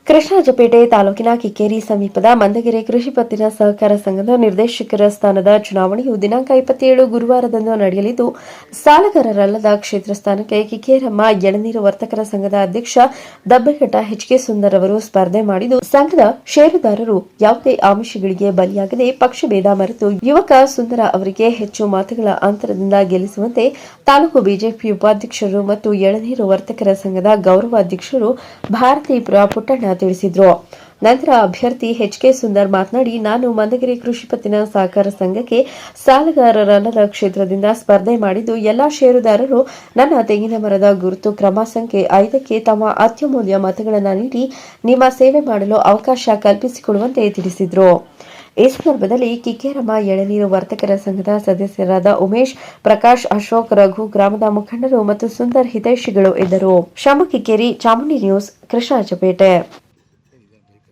ಕೃಷ್ಣರಾಜಪೇಟೆ ತಾಲೂಕಿನ ಕಿಕ್ಕೇರಿ ಸಮೀಪದ ಮಂದಗೆರೆ ಕೃಷಿ ಪತ್ತಿನ ಸಹಕಾರ ಸಂಘದ ನಿರ್ದೇಶಕರ ಸ್ಥಾನದ ಚುನಾವಣೆಯು ದಿನಾಂಕ 27 ಗುರುವಾರದಂದು ನಡೆಯಲಿದ್ದು, ಸಾಲಗಾರರಲ್ಲದ ಕ್ಷೇತ್ರ ಸ್ಥಾನಕ್ಕೆ ಕಿಕ್ಕೇರಮ್ಮ ಎಳನೀರು ವರ್ತಕರ ಸಂಘದ ಅಧ್ಯಕ್ಷ ದಬ್ಬೆಘಟ್ಟ ಎಚ್.ಕೆ. ಸುಂದರ್ ಅವರು ಸ್ಪರ್ಧೆ ಮಾಡಿದ್ದು, ಸಂಘದ ಷೇರುದಾರರು ಯಾವುದೇ ಆಮಿಷಗಳಿಗೆ ಬಲಿಯಾಗದೆ ಪಕ್ಷಭೇದ ಮರೆತು ಯುವಕ ಸುಂದರ ಅವರಿಗೆ ಹೆಚ್ಚು ಮತಗಳ ಅಂತರದಿಂದ ಗೆಲ್ಲಿಸುವಂತೆ ತಾಲೂಕು ಬಿಜೆಪಿ ಉಪಾಧ್ಯಕ್ಷರು ಮತ್ತು ಎಳನೀರು ವರ್ತಕರ ಸಂಘದ ಗೌರವಾಧ್ಯಕ್ಷರು ಭಾರತೀಪುರ ಪುಟ್ಟಣ್ಣ ತಿಳಿಸಿದರು. ನಂತರ ಅಭ್ಯರ್ಥಿ ಎಚ್.ಕೆ. ಸುಂದರ್ ಮಾತನಾಡಿ, ನಾನು ಮಂದಗಿರಿ ಕೃಷಿ ಪತ್ತಿನ ಸಹಕಾರ ಸಂಘಕ್ಕೆ ಸಾಲಗಾರರಲ್ಲದ ಕ್ಷೇತ್ರದಿಂದ ಸ್ಪರ್ಧೆ ಮಾಡಿದ್ದು, ಎಲ್ಲಾ ಷೇರುದಾರರು ನನ್ನ ತೆಂಗಿನ ಮರದ ಗುರುತು ಕ್ರಮ ಸಂಖ್ಯೆ 5ಕ್ಕೆ ತಮ್ಮ ಅತ್ಯಮೂಲ್ಯ ಮತಗಳನ್ನು ನೀಡಿ ನಿಮ್ಮ ಸೇವೆ ಮಾಡಲು ಅವಕಾಶ ಕಲ್ಪಿಸಿಕೊಡುವಂತೆ ತಿಳಿಸಿದರು. ಈ ಸಂದರ್ಭದಲ್ಲಿ ಕಿಕ್ಕೇರಮ್ಮ ಎಳನೀರು ವರ್ತಕರ ಸಂಘದ ಸದಸ್ಯರಾದ ಉಮೇಶ್, ಪ್ರಕಾಶ್, ಅಶೋಕ್, ರಘು, ಗ್ರಾಮದ ಮುಖಂಡರು ಮತ್ತು ಸುಂದರ್ ಹಿತೈಷಿಗಳು ಇದ್ದರು. ಶ್ಯಾಮ ಕಿಕ್ಕೇರಿ, ಚಾಮುಂಡಿ ನ್ಯೂಸ್, ಕೃಷ್ಣರಾಜಪೇಟೆ.